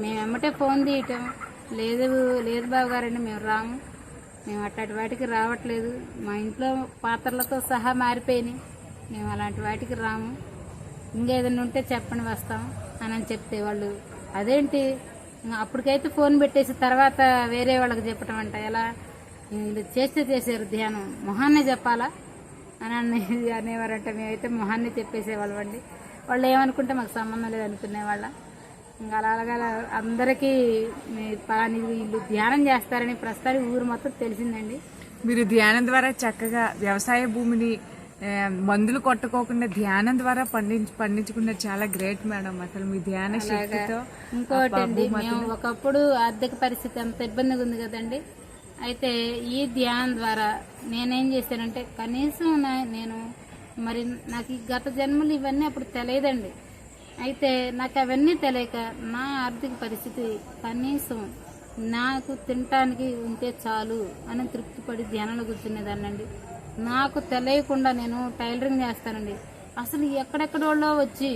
మేము ఎమ్మటే ఫోన్ తీయటం, లేదు బాబు గారండి మేము రాము, మేము అట్లాంటి వాటికి రావట్లేదు, మా ఇంట్లో పాత్రలతో సహా మారిపోయినాయి, మేము అలాంటి వాటికి రాము, ఇంకేదైనా ఉంటే చెప్పండి వస్తాం అని చెప్తే వాళ్ళు అదేంటి అప్పటికైతే ఫోన్ పెట్టేసి తర్వాత వేరే వాళ్ళకి చెప్పటం అంట, ఎలా వీళ్ళు చేశారు ధ్యానం మొహాన్నే చెప్పాలా అని అనేవారంట. మేమైతే మొహాన్ని చెప్పేసేవాళ్ళం అండి. వాళ్ళు ఏమనుకుంటే మాకు సంబంధం లేదు అనుకునేవాళ్ళ. ఇంకా అలాగా అందరికీ వీళ్ళు ధ్యానం చేస్తారని ప్రస్తుతానికి ఊరు మొత్తం తెలిసిందండి. మీరు ధ్యానం ద్వారా చక్కగా వ్యవసాయ భూమిని మందులు కొట్టుకోకుండా ధ్యానం ద్వారా పండించుకున్నది చాలా గ్రేట్ మేడం. అసలు మీ ధ్యాన శక్తితో. ఇంకోటి అండి, మేము ఒకప్పుడు ఆర్థిక పరిస్థితి అంత ఇబ్బందిగా ఉంది కదండి. అయితే ఈ ధ్యానం ద్వారా నేనేం చేశానంటే కనీసం నేను మరి నాకు ఈ గత జన్మలు ఇవన్నీ అప్పుడు తెలియదండి. అయితే నాకు అవన్నీ తెలియక నా ఆర్థిక పరిస్థితి కనీసం నాకు తినటానికి ఉంటే చాలు అని తృప్తిపడి ధ్యానంలో కూర్చునేదాన్నండి. నాకు తెలియకుండా నేను టైలరింగ్ చేస్తానండి. అసలు ఎక్కడెక్కడోళ్ళో వచ్చి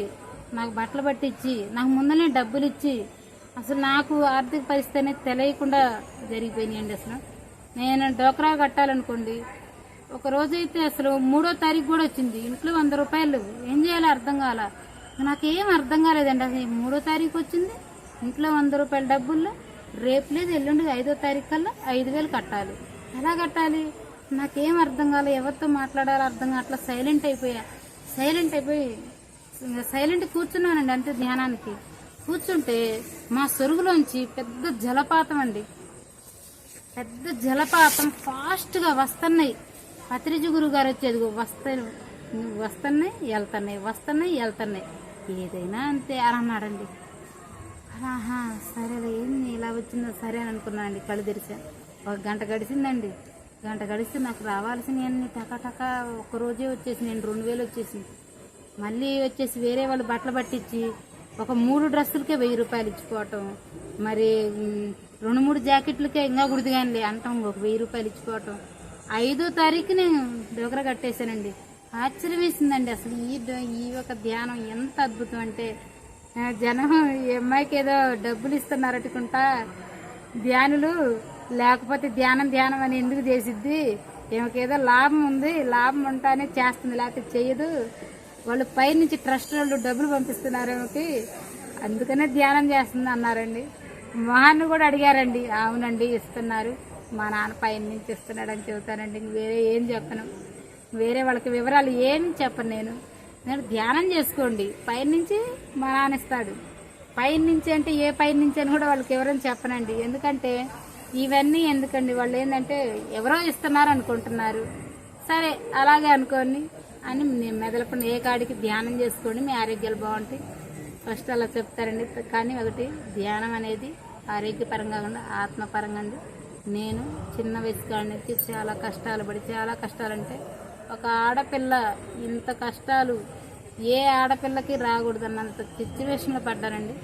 నాకు బట్టలు పట్టించి నాకు ముందనే డబ్బులు ఇచ్చి అసలు నాకు ఆర్థిక పరిస్థితి అనేది తెలియకుండా జరిగిపోయినాయండి. అసలు నేను డోక్రా కట్టాలనుకోండి, ఒక రోజైతే అసలు 3వ తారీఖు కూడా వచ్చింది, ఇంట్లో 100 రూపాయలు, ఏం చేయాలో అర్థం కాల, నాకేం అర్థం కాలేదండి. అసలు 3వ తారీఖు వచ్చింది, ఇంట్లో 100 రూపాయల డబ్బుల్లో, రేపు లేదు ఎల్లుండి 5వ తారీఖు కల్లా 5,000 కట్టాలి, ఎలా కట్టాలి నాకేం అర్థం కాలే, ఎవరితో మాట్లాడాలో అర్థం కావట్లా. సైలెంట్ అయిపోయి సైలెంట్ కూర్చున్నానండి. అంతే ధ్యానానికి కూర్చుంటే మా సొరుగులోంచి పెద్ద జలపాతం ఫాస్ట్గా వస్తున్నాయి. పత్రిజి గురువు గారు వచ్చేది వస్తున్నాయి వెళ్తున్నాయి, ఏదైనా అంతే అని అన్నాడండి. అలాహా సరేలే ఏంది ఇలా వచ్చిందో సరే అని అనుకున్నానండి. కళ్ళు తెరిచాను. 1 గంట గడిచిందండి. గంట గడిస్తే నాకు రావాల్సినవన్నీ టకా ఒక్కరోజే వచ్చేసి నేను 2,000 వచ్చేసి మళ్ళీ వచ్చేసి వేరే వాళ్ళు బట్టలు పట్టించి ఒక 3 డ్రెస్సులకే 1000 రూపాయలు ఇచ్చిపోవటం, మరి 2-3 జాకెట్లకే ఇంకా గుడిదిగానిలే అంటాం ఒక 1000 రూపాయలు ఇచ్చిపోవటం. 5వ తారీఖు నేను డోకరా కట్టేశానండి. ఆశ్చర్యం వేసిందండి. అసలు ఈ ఒక ధ్యానం ఎంత అద్భుతం అంటే జనం ఈ అమ్మాయికి ఏదో డబ్బులు ఇస్తున్నారట్టుకుంటా ధ్యానులు, లేకపోతే ధ్యానం అని ఎందుకు చేసిద్ది, ఏమకేదో లాభం ఉంది, లాభం ఉంటానే చేస్తుంది, లేకపోతే చెయ్యదు, వాళ్ళు పైనుంచి ట్రస్ట్ వాళ్ళు డబ్బులు పంపిస్తున్నారు ఏమిటి, అందుకనే ధ్యానం చేస్తుంది అన్నారండి. మహాన్ని కూడా అడిగారండి, అవునండి ఇస్తున్నారు, మా నాన్న పైన నుంచి ఇస్తున్నాడు అని చెబుతానండి. ఇంక వేరే ఏం చెప్పను, వేరే వాళ్ళకి వివరాలు ఏం చెప్పను. నేను ధ్యానం చేసుకోండి, పైనుంచి మా నాన్న ఇస్తాడు, పైనుంచి అంటే ఏ పైనుంచి అని కూడా వాళ్ళకి ఎవరైనా చెప్పనండి. ఎందుకంటే ఇవన్నీ ఎందుకండి, వాళ్ళు ఏంటంటే ఎవరో ఇస్తున్నారు అనుకుంటున్నారు, సరే అలాగే అనుకోండి అని నేను మెదలకుండా ఏ కాడికి ధ్యానం చేసుకోండి, మీ ఆరోగ్యాలు బాగుంటాయి ఫస్ట్ అలా చెప్తారండి. కానీ ఒకటి ధ్యానం అనేది ఆరోగ్యపరంగా కాకుండా ఆత్మపరంగా అండి. నేను చిన్న వయసు కాడికి చాలా కష్టాలు పడి, చాలా కష్టాలంటే ఒక ఆడపిల్ల ఇంత కష్టాలు ఏ ఆడపిల్లకి రాకూడదన్నంత సిచ్యువేషన్లో పడ్డానండి.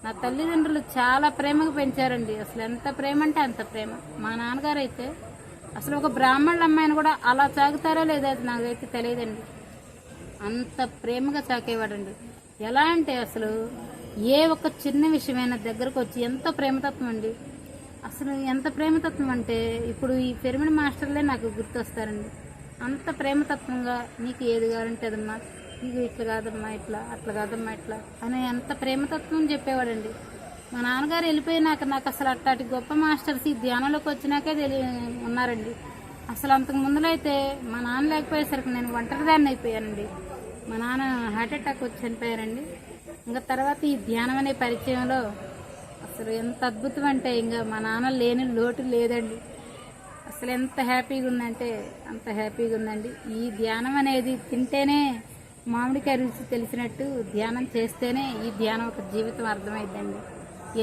నా తల్లిదండ్రులు చాలా ప్రేమగా పెంచారండి, అసలు ఎంత ప్రేమ అంటే అంత ప్రేమ. మా నాన్నగారు అయితే అసలు ఒక బ్రాహ్మణుల అమ్మాయిని కూడా అలా సాగుతారో లేదో అది నాకైతే తెలియదండి, అంత ప్రేమగా సాకేవాడండి. ఎలా అంటే అసలు ఏ ఒక్క చిన్న విషయమైనా దగ్గరకు వచ్చి ఎంత ప్రేమతత్వం అండి, అసలు ఎంత ప్రేమతత్వం అంటే ఇప్పుడు ఈ పిరమిడ్ మాస్టర్లే నాకు గుర్తొస్తారండి. అంత ప్రేమతత్వంగా నీకు ఏది కావాలంటే అదమ్మా, నీకు ఇట్లా కాదమ్మా ఇట్లా, అట్లా కాదమ్మా ఇట్లా అని ఎంత ప్రేమతత్వం చెప్పేవాడండి. మా నాన్నగారు వెళ్ళిపోయినాక నాకు అసలు అట్లాంటి గొప్ప మాస్టర్స్ ఈ ధ్యానంలోకి వచ్చినాకే ఉన్నారండి. అసలు అంతకు ముందులో అయితే మా నాన్న లేకపోయేసరికి నేను ఒంటరిదాన్ని అయిపోయానండి. మా నాన్న హార్ట్ అటాక్ వచ్చి చనిపోయారండి. ఇంకా తర్వాత ఈ ధ్యానం అనే పరిచయంలో అసలు ఎంత అద్భుతం అంటే ఇంకా మా నాన్న లేని లోటు లేదండి. అసలు ఎంత హ్యాపీగా ఉందంటే అంత హ్యాపీగా ఉందండి. ఈ ధ్యానం అనేది తింటేనే మామిడికాయ రుచి తెలిసినట్టు ధ్యానం చేస్తేనే ఈ ధ్యానం ఒక జీవితం అర్థమైందండి.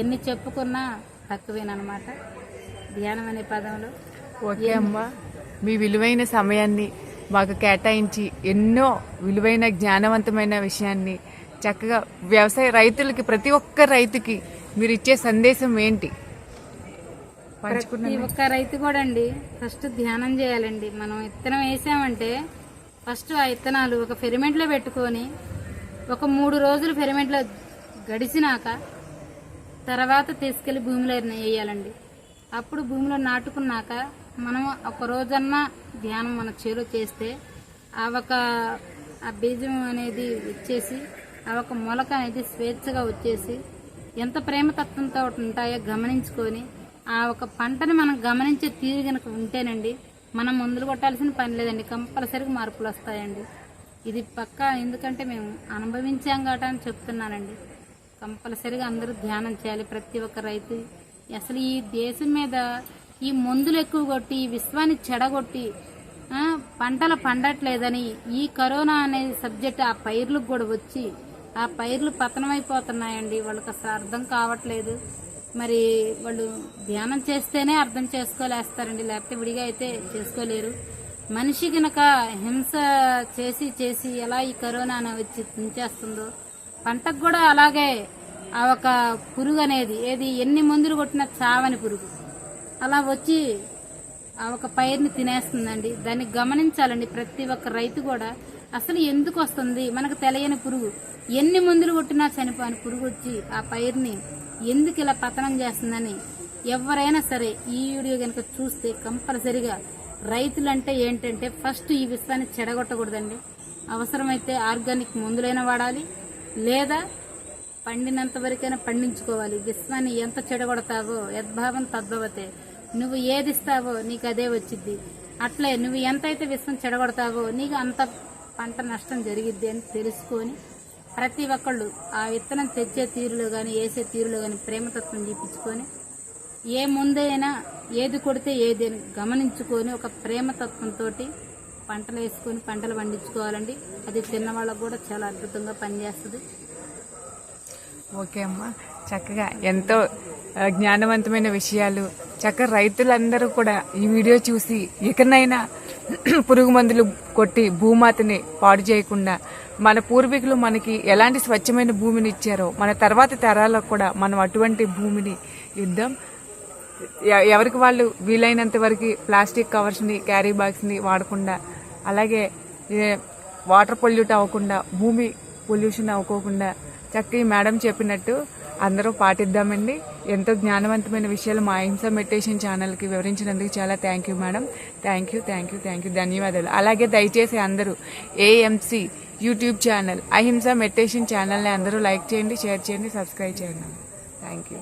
ఎన్ని చెప్పుకున్నా తక్కువేనమాట ధ్యానం అనే పదంలో. ఓకే అమ్మా, మీ విలువైన సమయాన్ని మాకు కేటాయించి ఎన్నో విలువైన జ్ఞానవంతమైన విషయాన్ని చక్కగా వ్యవసాయ రైతులకి, ప్రతి ఒక్క రైతుకి మీరు ఇచ్చే సందేశం ఏంటి? ప్రతి ఒక్క రైతు కూడా అండి ఫస్ట్ ధ్యానం చేయాలండి. మనం విత్తనం వేసామంటే ఫస్ట్ ఆ విత్తనాలు ఒక ఫెరిమెంట్లో పెట్టుకొని ఒక 3 రోజులు ఫెరిమెంట్లో గడిచినాక తర్వాత తీసుకెళ్లి భూమిలో వేయాలండి. అప్పుడు భూమిలో నాటుకున్నాక మనం ఒక రోజన్నా ధ్యానం మన చేలో చేస్తే ఆ బీజం అనేది వచ్చేసి ఆ ఒక మొలక అనేది స్వేచ్ఛగా వచ్చేసి ఎంత ప్రేమతత్వంతో ఉంటాయో గమనించుకొని ఆ ఒక పంటని మనం గమనించే తీరు కనుక ఉంటేనండి మనం మందులు కొట్టాల్సిన పని లేదండి, కంపల్సరీగా మార్పులు వస్తాయండి. ఇది పక్కా, ఎందుకంటే మేము అనుభవించాం కాబట్టి అని చెప్తున్నానండి. కంపల్సరీగా అందరూ ధ్యానం చేయాలి ప్రతి ఒక్క రైతు. అసలు ఈ దేశం మీద ఈ మందులు ఎక్కువ కొట్టి ఈ విశ్వాన్ని చెడగొట్టి పంటలు పండట్లేదని ఈ కరోనా అనే సబ్జెక్ట్ ఆ పైర్లకు కూడా వచ్చి ఆ పైర్లు పతనమైపోతున్నాయండి. వాళ్ళకి అసలు అర్థం కావట్లేదు. మరి వాళ్ళు ధ్యానం చేస్తేనే అర్థం చేసుకోలేస్తారండి, లేకపోతే విడిగా అయితే చేసుకోలేరు. మనిషి కనుక హింస చేసి చేసి ఎలా ఈ కరోనా వచ్చి తుంచేస్తుందో పంటకు కూడా అలాగే ఆ ఒక పురుగు అనేది ఏది ఎన్ని మందులు కొట్టినా చావని పురుగు అలా వచ్చి ఆ ఒక పైరుని తినేస్తుందండి. దాన్ని గమనించాలండి ప్రతి ఒక్క రైతు కూడా. అసలు ఎందుకు వస్తుంది మనకు తెలియని పురుగు, ఎన్ని మందులు కొట్టినా చనిపోని పురుగు వచ్చి ఆ పైరుని ఎందుకు ఇలా పతనం చేస్తుందని ఎవరైనా సరే ఈ వీడియో కనుక చూస్తే కంపల్సరిగా రైతులంటే ఏంటంటే ఫస్ట్ ఈ విశ్వాన్ని చెడగొట్టకూడదండి. అవసరమైతే ఆర్గానిక్ మందులైనా వాడాలి, లేదా పండినంత వరకైనా పండించుకోవాలి. విశ్వాన్ని ఎంత చెడగొడతావో యద్భావం తద్భవతే, నువ్వు ఏది ఇస్తావో నీకు అదే వచ్చిద్ది. అట్లే నువ్వు ఎంతైతే విశ్వం చెడగొడతావో నీకు అంత పంట నష్టం జరిగిద్ది అని తెలుసుకొని ప్రతి ఒక్కళ్ళు ఆ విత్తనం తెచ్చే తీరులో కానీ వేసే తీరులో కానీ ప్రేమతత్వం చూపించుకొని ఏ ముందైనా ఏది కొడితే ఏది అని గమనించుకొని ఒక ప్రేమతత్వంతో పంటలు వేసుకొని పంటలు పండించుకోవాలండి. అది తిన్నవాళ్ళకు కూడా చాలా అద్భుతంగా పనిచేస్తుంది. ఓకే అమ్మా, చక్కగా ఎంతో జ్ఞానవంతమైన విషయాలు. చక్కగా రైతులందరూ కూడా ఈ వీడియో చూసి ఇకనైనా పురుగు మందులు కొట్టి భూమాతని పాడు చేయకుండా మన పూర్వీకులు మనకి ఎలాంటి స్వచ్ఛమైన భూమిని ఇచ్చారో మన తర్వాతి తరాలకు కూడా మనం అటువంటి భూమిని ఇద్దాం. ఎవరికి వాళ్ళు వీలైనంత వరకు ప్లాస్టిక్ కవర్స్ని, క్యారీ బ్యాగ్స్ని వాడకుండా, అలాగే వాటర్ పొల్యూట్ అవ్వకుండా భూమి పొల్యూషన్ అవ్వకోకుండా చక్కగా ఈ మేడం చెప్పినట్టు అందరూ పాటిద్దామండి. ఎంతో జ్ఞానవంతమైన విషయాలు మా అహింస మెడిటేషన్ ఛానల్కి వివరించినందుకు చాలా thank you madam. Thank you, thank you, thank you, ధన్యవాదాలు. అలాగే దయచేసి అందరూ ఏఎంసీ యూట్యూబ్ ఛానల్, అహింస మెడిటేషన్ ఛానల్ని అందరూ లైక్ చేయండి, షేర్ చేయండి, సబ్స్క్రైబ్ చేయండి. Thank you.